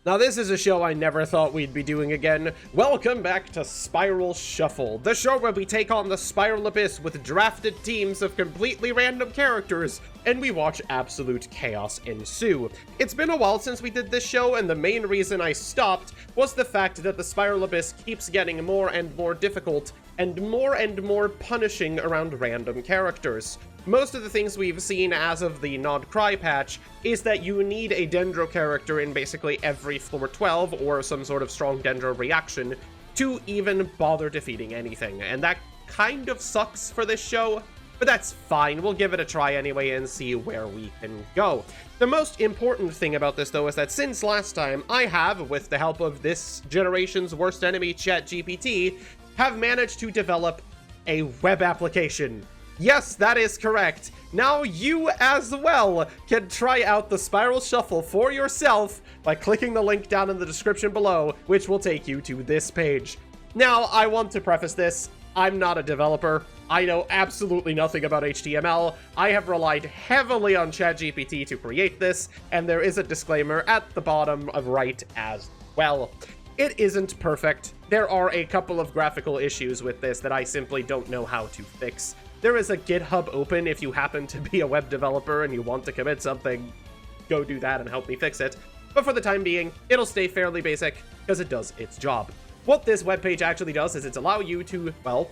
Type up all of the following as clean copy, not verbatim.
Now this is a show I never thought we'd be doing again. Welcome back to Spiral Shuffle, the show where we take on the Spiral Abyss with drafted teams of completely random characters, and we watch absolute chaos ensue. It's been a while since we did this show, and the main reason I stopped was the fact that the Spiral Abyss keeps getting more and more difficult, and more punishing around random characters. Most of the things we've seen as of the Nod Cry patch is that you need a Dendro character in basically every floor 12 or some sort of strong Dendro reaction to even bother defeating anything, and that kind of sucks for this show, but that's fine. We'll give it a try anyway and see where we can go. The most important thing about this, though, is that since last time, I have, with the help of this generation's worst enemy, ChatGPT, have managed to develop a web application. Yes, that is correct. Now you as well can try out the Spiral Shuffle for yourself by clicking the link down in the description below, which will take you to this page. Now, I want to preface this. I'm not a developer. I know absolutely nothing about HTML. I have relied heavily on ChatGPT to create this, and there is a disclaimer at the bottom of right as well. It isn't perfect. There are a couple of graphical issues with this that I simply don't know how to fix. There is a GitHub open if you happen to be a web developer and you want to commit something, go do that and help me fix it. But for the time being, it'll stay fairly basic because it does its job. What this webpage actually does is it's allow you to, well,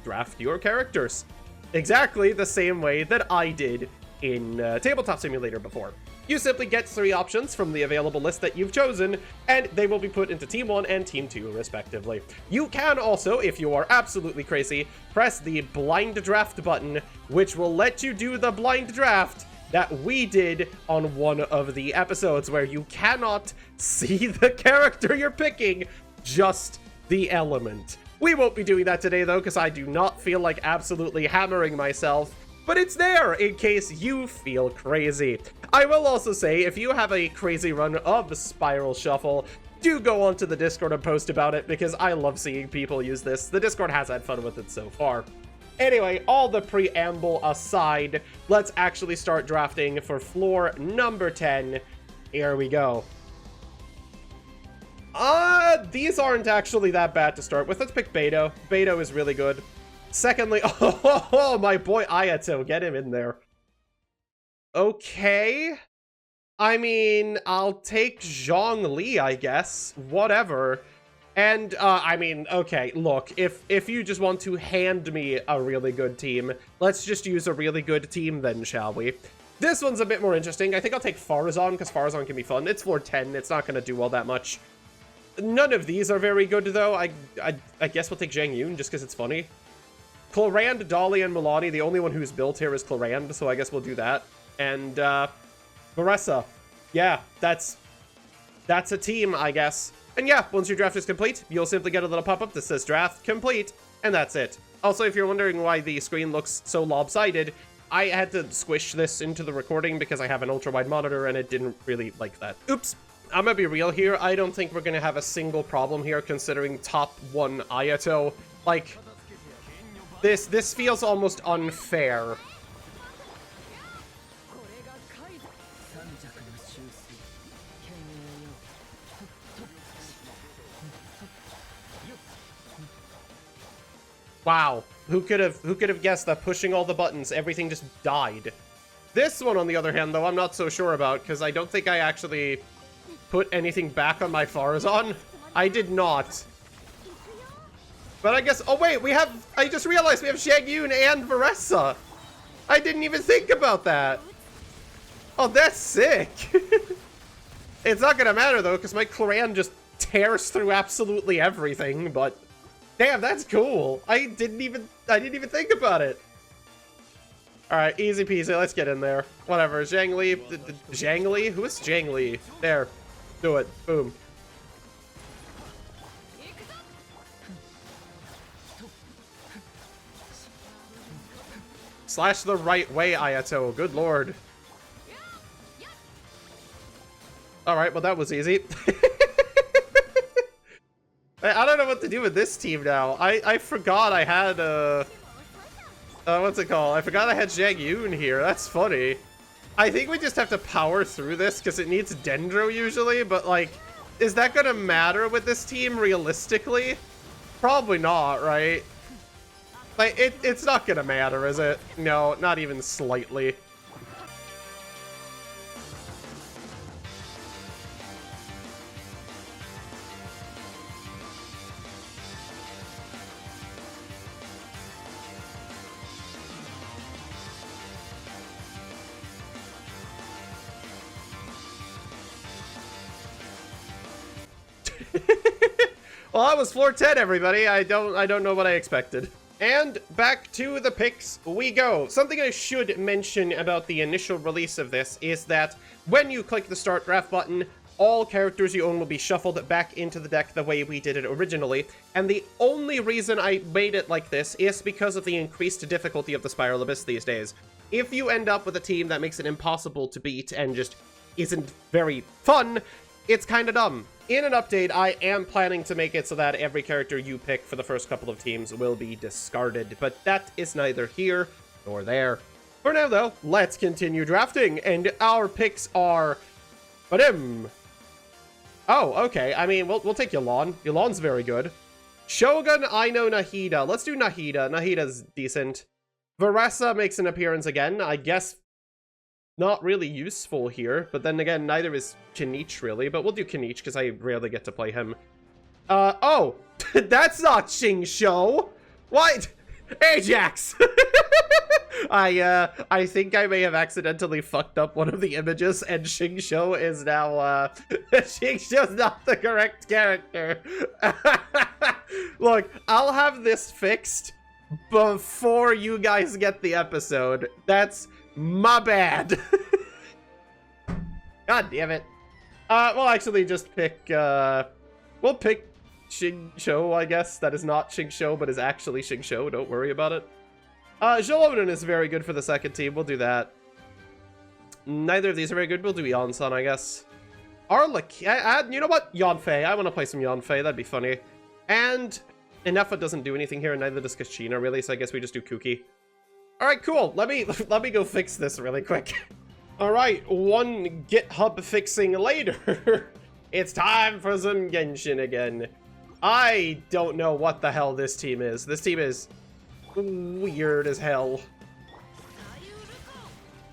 draft your characters. Exactly the same way that I did in Tabletop Simulator before. You simply get 3 options from the available list that you've chosen, and they will be put into Team 1 and Team 2, respectively. You can also, if you are absolutely crazy, press the blind draft button, which will let you do the blind draft that we did on one of the episodes, where you cannot see the character you're picking, just the element. We won't be doing that today, though, because I do not feel like absolutely hammering myself, but it's there in case you feel crazy. I will also say, if you have a crazy run of the Spiral Shuffle, do go onto the Discord and post about it, because I love seeing people use this. The Discord has had fun with it so far. Anyway, all the preamble aside, let's actually start drafting for floor number 10. Here we go. These aren't actually that bad to start with. Let's pick Beto. Beto is really good. Secondly, oh, my boy Ayato, get him in there. Okay. I mean, I'll take Zhongli, I guess. Whatever. And, I mean, okay, look, if you just want to hand me a really good team, let's just use a really good team then, shall we? This one's a bit more interesting. I think I'll take Farazan, because Farazan can be fun. It's floor 10. It's not going to do all that much. None of these are very good, though. I guess we'll take Zhang Yun, just because it's funny. Clorand, Dolly, and Milani, the only one who's built here is Clorand, so I guess we'll do that. And, Marissa. Yeah, that's a team, I guess. And yeah, once your draft is complete, you'll simply get a little pop-up that says draft complete, and that's it. Also, if you're wondering why the screen looks so lopsided, I had to squish this into the recording because I have an ultra-wide monitor and it didn't really like that. Oops. I'm gonna be real here. I don't think we're gonna have a single problem here considering top 1 Ayato. Like, this feels almost unfair. Wow, who could have guessed that pushing all the buttons, everything just died? This one, on the other hand, though, I'm not so sure about, because I don't think I actually put anything back on my Farazan. I did not. But I guess, oh wait, I just realized we have Zhang Yun and Marissa. I didn't even think about that. Oh, that's sick. It's not gonna matter, though, because my Clorand just tears through absolutely everything, but damn, that's cool. I didn't even think about it. All right, easy peasy. Let's get in there. Whatever. Zhangli. Zhangli? Who is Zhangli? There. Do it. Boom. Slash the right way, Ayato. Good lord. All right, well, that was easy. I don't know what to do with this team now. I forgot I had, what's it called? I forgot I had Zhang Yun here. That's funny. I think we just have to power through this because it needs Dendro usually, but, like, Is that gonna matter with this team realistically? Probably not, right? Like, it's not gonna matter, is it? No, not even slightly. Well, that was floor 10, everybody. I don't know what I expected. And back to the picks we go. Something I should mention about the initial release of this is that when you click the start draft button, all characters you own will be shuffled back into the deck the way we did it originally. And the only reason I made it like this is because of the increased difficulty of the Spiral Abyss these days. If you end up with a team that makes it impossible to beat and just isn't very fun, it's kind of dumb. In an update, I am planning to make it so that every character you pick for the first couple of teams will be discarded, but that is neither here nor there. For now, though, let's continue drafting, and our picks are... Badum! Oh, okay. I mean, we'll take Yelan. Yelan's very good. Shogun, Aino, Nahida. Let's do Nahida. Nahida's decent. Varessa makes an appearance again. I guess not really useful here, but then again, neither is Kinich really, but we'll do Kinich because I rarely get to play him. Oh, that's not Xingqiu. What? Ajax! I think I may have accidentally fucked up one of the images, and Xingqiu is now, Xingqiu's not the correct character. Look, I'll have this fixed before you guys get the episode. That's my bad. God damn it. We'll actually just pick, we'll pick Xingqiu, I guess. That is not Xingqiu, but is actually Xingqiu. Don't worry about it. Zholonen is very good for the second team. We'll do that. Neither of these are very good. We'll do Yansan, I guess. Arla, you know what? Yanfei. I want to play some Yanfei. That'd be funny. And Inefa doesn't do anything here, and neither does Kachina, really, so I guess we just do Qiqi. Alright, cool. Let me go fix this really quick. Alright, one GitHub fixing later. It's time for some Genshin again. I don't know what the hell this team is. This team is weird as hell.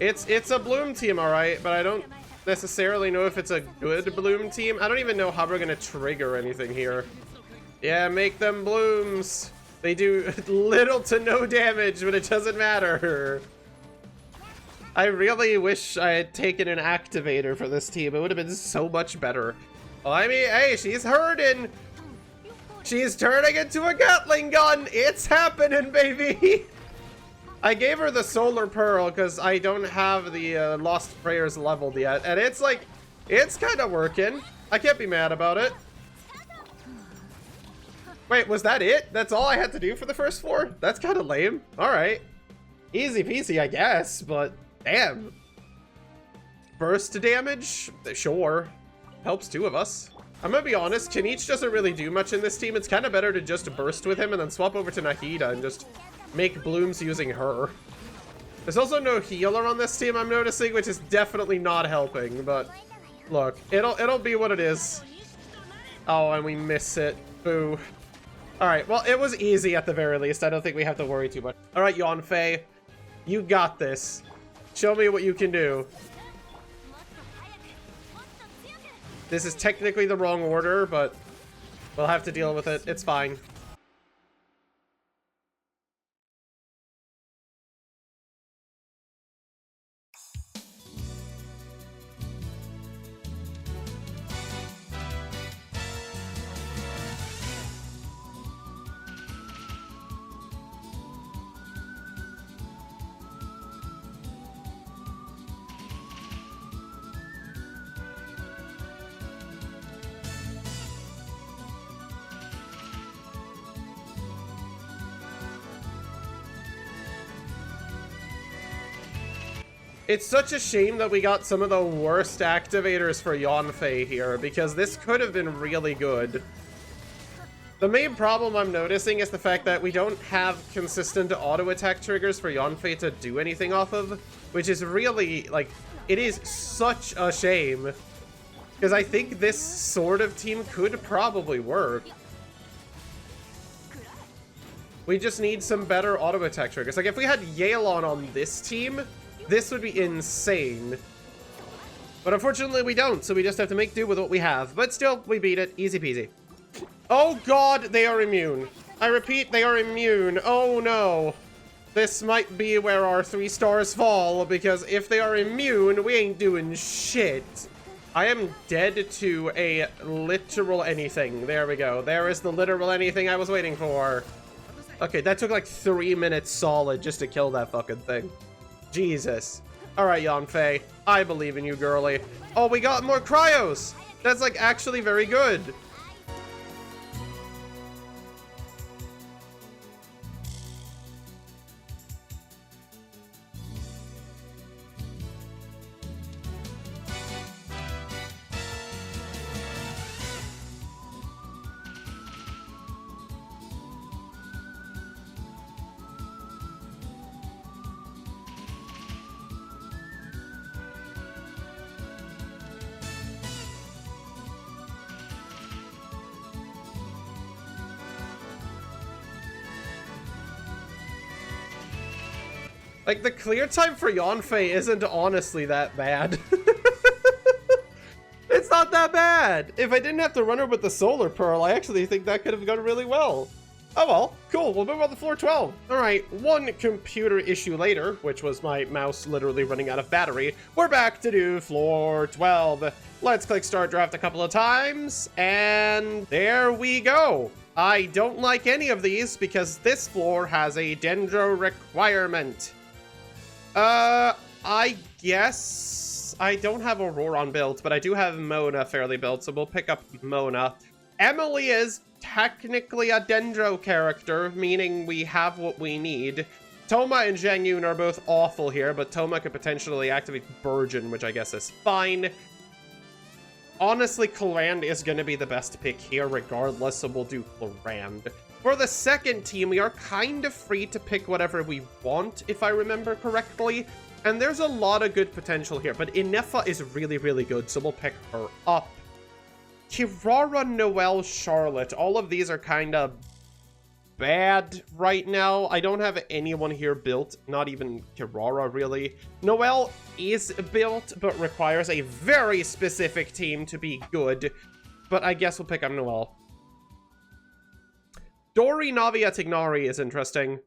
It's a Bloom team, alright, but I don't necessarily know if it's a good Bloom team. I don't even know how we're gonna trigger anything here. Yeah, make them blooms. They do little to no damage, but it doesn't matter. I really wish I had taken an activator for this team. It would have been so much better. Well, I mean, hey, she's hurting. She's turning into a Gatling gun. It's happening, baby. I gave her the Solar Pearl because I don't have the Lost Prayers leveled yet. And it's like, it's kind of working. I can't be mad about it. Wait, was that it? That's all I had to do for the first floor? That's kind of lame. All right. Easy peasy, I guess, but damn. Burst damage? Sure. Helps two of us. I'm gonna be honest, Kinich doesn't really do much in this team. It's kind of better to just burst with him and then swap over to Nahida and just make blooms using her. There's also no healer on this team, I'm noticing, which is definitely not helping, but look, it'll be what it is. Oh, and we miss it. Boo. Alright, well, it was easy at the very least. I don't think we have to worry too much. Alright, Yanfei. You got this. Show me what you can do. This is technically the wrong order, but we'll have to deal with it. It's fine. It's such a shame that we got some of the worst activators for Yanfei here, because this could have been really good. The main problem I'm noticing is the fact that we don't have consistent auto attack triggers for Yanfei to do anything off of, which is really, like, it is such a shame. Because I think this sort of team could probably work. We just need some better auto attack triggers. Like, if we had Yelan on this team, this would be insane. But unfortunately, we don't, so we just have to make do with what we have. But still, we beat it. Easy peasy. Oh god, they are immune. I repeat, they are immune. Oh no. This might be where our 3 stars fall, because if they are immune, we ain't doing shit. I am dead to a literal anything. There we go. There is the literal anything I was waiting for. Okay, that took like 3 minutes solid just to kill that fucking thing. Jesus. Alright, Yanfei. I believe in you, girly. Oh, we got more cryos! That's like actually very good. Like, the clear time for Yanfei isn't honestly that bad. It's not that bad. If I didn't have to run her with the Solar Pearl, I actually think that could have gone really well. Oh well, cool, we'll move on to floor 12. All right, one computer issue later, which was my mouse literally running out of battery, we're back to do floor 12. Let's click start draft a couple of times, and there we go. I don't like any of these because this floor has a Dendro requirement. I guess I don't have Auroron built, but I do have Mona fairly built, so we'll pick up Mona. Emily is technically a Dendro character, meaning we have what we need. Toma and Zhang Yun are both awful here, but Toma could potentially activate Burgeon, which I guess is fine. Honestly, Clorand is going to be the best pick here regardless, so we'll do Clorand. For the second team, we are kind of free to pick whatever we want, if I remember correctly. And there's a lot of good potential here, but Inefa is really, really good, so we'll pick her up. Kirara, Noelle, Charlotte. All of these are kind of bad right now. I don't have anyone here built, not even Kirara, really. Noelle is built, but requires a very specific team to be good. But I guess we'll pick up Noelle. Dori, Navia, Tignari is interesting.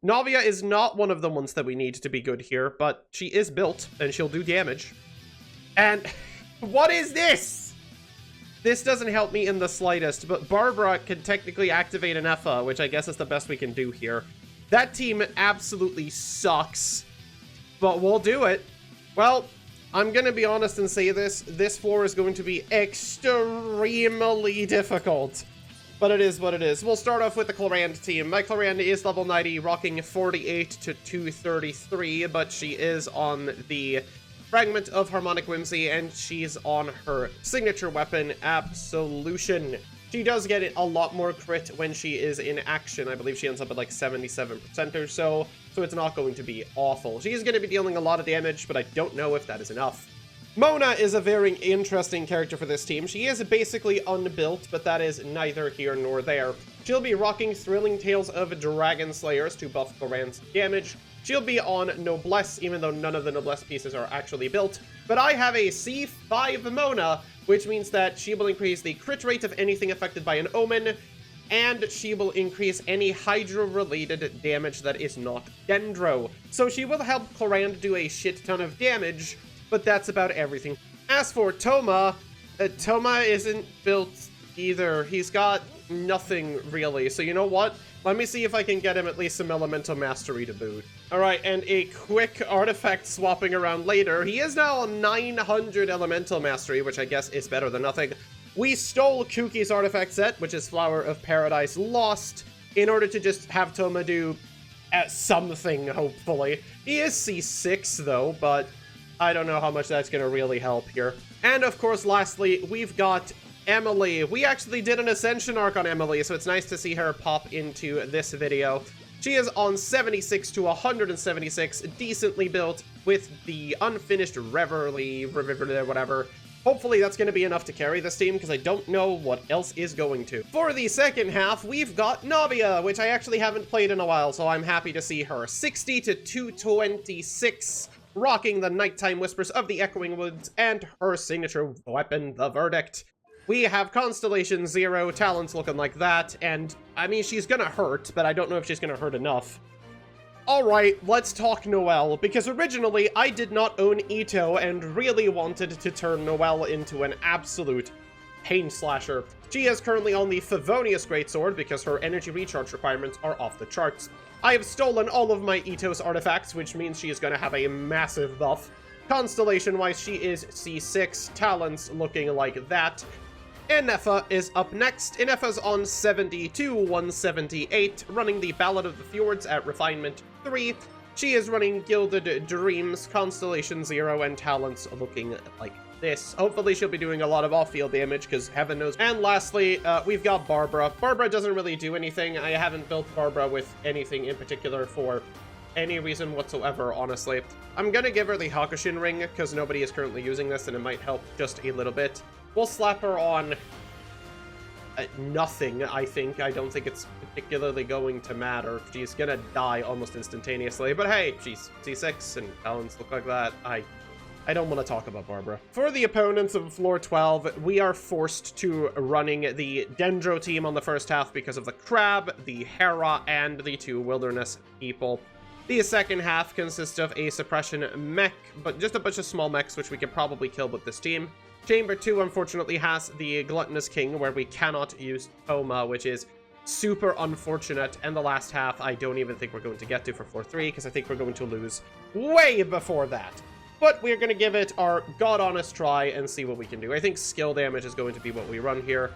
Navia is not one of the ones that we need to be good here, but she is built, and she'll do damage. And what is this? This doesn't help me in the slightest, but Barbara can technically activate an Effa, which I guess is the best we can do here. That team absolutely sucks, but we'll do it. Well, I'm gonna be honest and say this. This floor is going to be extremely difficult. But it is what it is. We'll start off with the Clorand team. My Clorand is level 90, rocking 48 to 233, but she is on the Fragment of Harmonic Whimsy, and she's on her signature weapon, Absolution. She does get a lot more crit when she is in action. I believe she ends up at like 77% or so, so it's not going to be awful. She's going to be dealing a lot of damage, but I don't know if that is enough. Mona is a very interesting character for this team. She is basically unbuilt, but that is neither here nor there. She'll be rocking Thrilling Tales of Dragon Slayers to buff Clorand's damage. She'll be on Noblesse, even though none of the Noblesse pieces are actually built. But I have a C5 Mona, which means that she will increase the crit rate of anything affected by an Omen, and she will increase any Hydro-related damage that is not Dendro. So she will help Clorand do a shit ton of damage, but that's about everything. As for Toma, Toma isn't built either. He's got nothing really. So you know what? Let me see if I can get him at least some Elemental Mastery to boot. All right, and a quick artifact swapping around later. He is now on 900 Elemental Mastery, which I guess is better than nothing. We stole Qiqi's artifact set, which is Flower of Paradise Lost, in order to just have Toma do something, hopefully. He is C6 though, but I don't know how much that's going to really help here. And of course, lastly, we've got Emily. We actually did an Ascension arc on Emily, so it's nice to see her pop into this video. She is on 76 to 176, decently built with the unfinished Reverie, whatever. Hopefully that's going to be enough to carry this team, because I don't know what else is going to. For the second half, we've got Navia, which I actually haven't played in a while, so I'm happy to see her. 60 to 226, rocking the Nighttime Whispers of the Echoing Woods, and her signature weapon, the Verdict. We have Constellation 0, talents looking like that, and, I mean, she's gonna hurt, but I don't know if she's gonna hurt enough. Alright, let's talk Noelle, because originally I did not own Ito and really wanted to turn Noelle into an absolute pain slasher. She is currently on the Favonius Greatsword because her energy recharge requirements are off the charts. I have stolen all of my Ito's artifacts, which means she is going to have a massive buff. Constellation-wise, she is C6, talents looking like that. Ineffa is up next. Ineffa's on 72, 178, running the Ballad of the Fjords at Refinement 3. She is running Gilded Dreams, Constellation 0, and talents looking like this. Hopefully she'll be doing a lot of off-field damage, because heaven knows. And lastly, we've got Barbara. Barbara doesn't really do anything. I haven't built Barbara with anything in particular for any reason whatsoever, honestly. I'm gonna give her the Hakushin ring, because nobody is currently using this, and it might help just a little bit. We'll slap her on nothing, I think. I don't think it's particularly going to matter. She's gonna die almost instantaneously, but hey, she's C6 and talents look like that. I don't want to talk about Barbara. For the opponents of floor 12, we are forced to running the Dendro team on the first half because of the Crab, the Hera, and the 2 Wilderness people. The second half consists of a suppression mech, but just a bunch of small mechs, which we could probably kill with this team. Chamber 2, unfortunately, has the Gluttonous King, where we cannot use Toma, which is super unfortunate. And the last half, I don't even think we're going to get to for floor 3, because I think we're going to lose way before that. But we're going to give it our god-honest try and see what we can do. I think skill damage is going to be what we run here.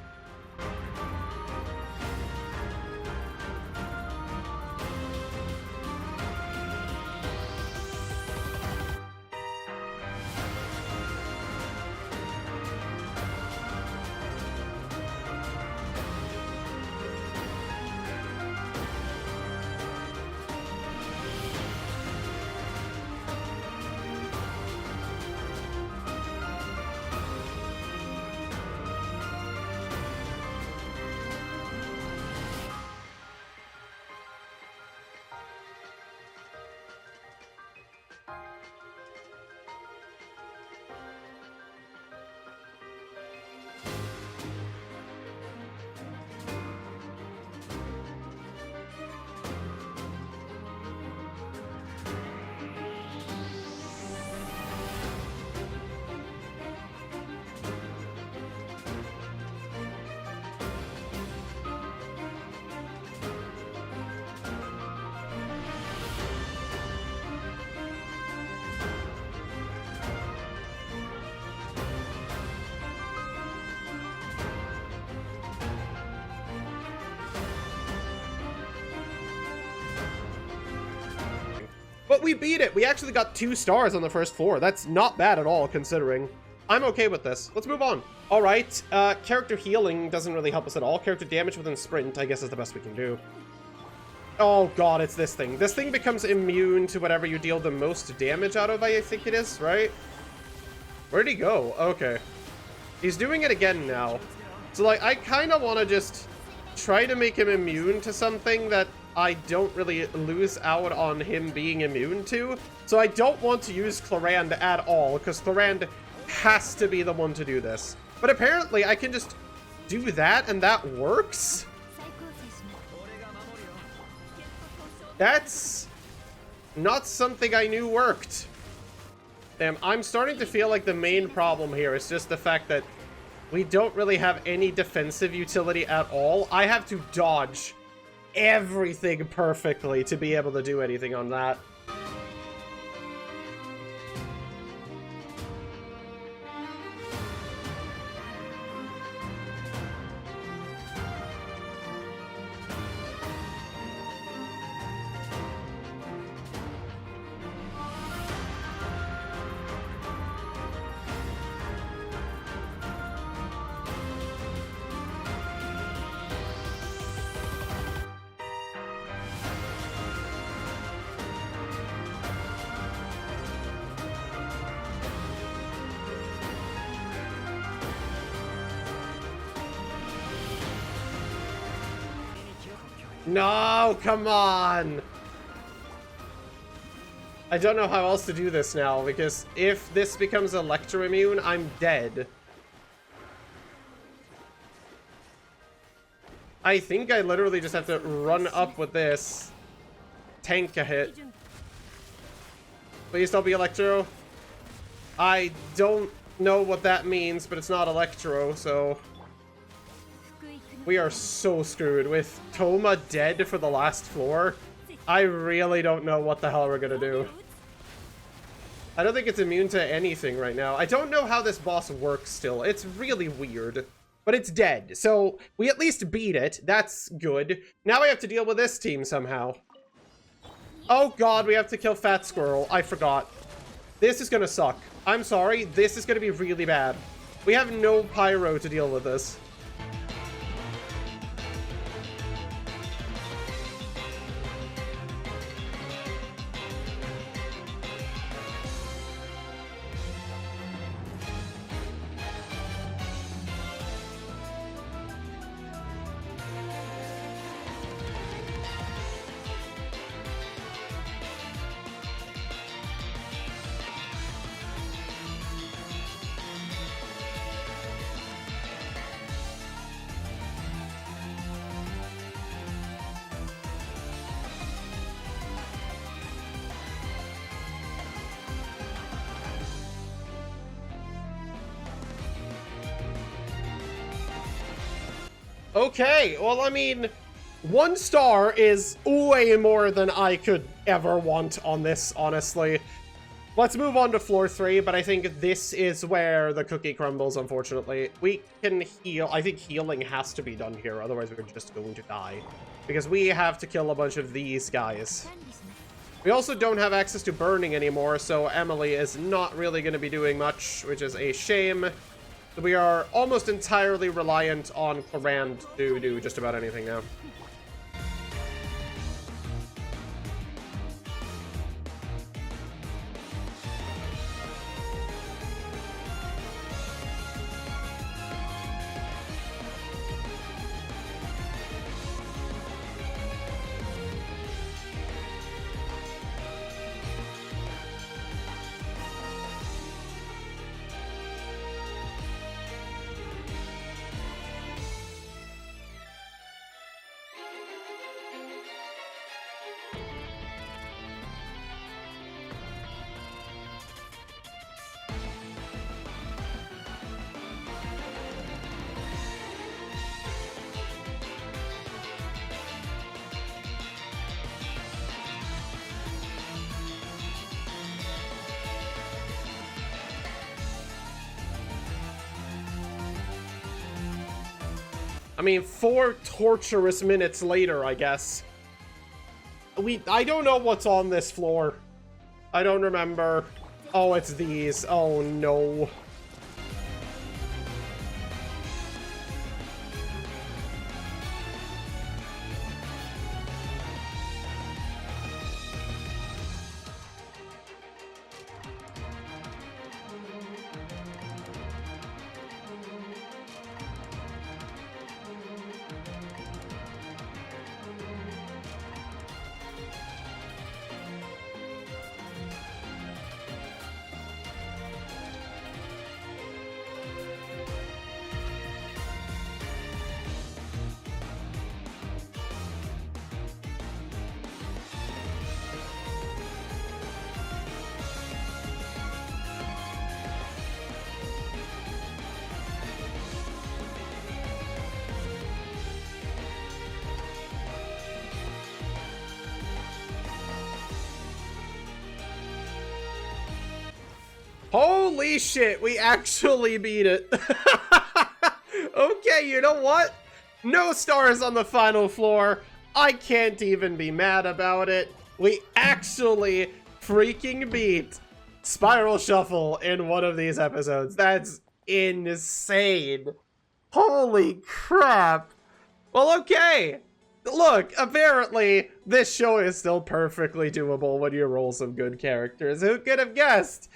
But we beat it. We actually got 2 stars on the first floor. That's not bad at all, considering. I'm okay with this. Let's move on. All right. Character healing doesn't really help us at all. Character damage within sprint, I guess, is the best we can do. Oh, God, it's this thing. This thing becomes immune to whatever you deal the most damage out of, I think it is, right? Where'd he go? Okay. He's doing it again now. So, like, I kind of want to just try to make him immune to something that I don't really lose out on him being immune to. So I don't want to use Clarand at all, because Clarand has to be the one to do this. But apparently I can just do that and that works? That's not something I knew worked. Damn, I'm starting to feel like the main problem here is just the fact that we don't really have any defensive utility at all. I have to dodge everything perfectly to be able to do anything on that. No, come on! I don't know how else to do this now, because if this becomes electro-immune, I'm dead. I think I literally just have to run up with this. Tank a hit. Please don't be electro. I don't know what that means, but it's not electro, so... We are so screwed. With Toma dead for the last floor, I really don't know what the hell we're gonna do. I don't think it's immune to anything right now. I don't know how this boss works still. It's really weird. But it's dead, so we at least beat it. That's good. Now we have to deal with this team somehow. Oh god, we have to kill Fat Squirrel. I forgot. This is gonna suck. I'm sorry, this is gonna be really bad. We have no pyro to deal with this. Okay, well, I mean, 1 star is way more than I could ever want on this, honestly. Let's move on to floor 3, but I think this is where the cookie crumbles, unfortunately. We can heal. I think healing has to be done here, otherwise we're just going to die. Because we have to kill a bunch of these guys. We also don't have access to burning anymore, so Emily is not really going to be doing much, which is a shame. We are almost entirely reliant on Clarand to do just about anything now. I mean, 4 torturous minutes later, I guess. I don't know what's on this floor. I don't remember. Oh, it's these. Oh, no. Holy shit, we actually beat it. Okay, you know what? No stars on the final floor. I can't even be mad about it. We actually freaking beat Spiral Shuffle in one of these episodes. That's insane. Holy crap. Well, okay. Look, apparently, this show is still perfectly doable when you roll some good characters. Who could have guessed?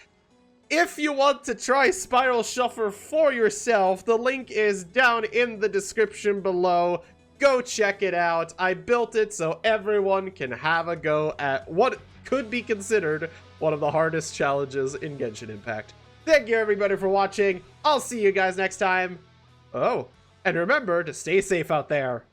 If you want to try Spiral Shuffle for yourself, the link is down in the description below. Go check it out. I built it so everyone can have a go at what could be considered one of the hardest challenges in Genshin Impact. Thank you everybody for watching. I'll see you guys next time. Oh, and remember to stay safe out there.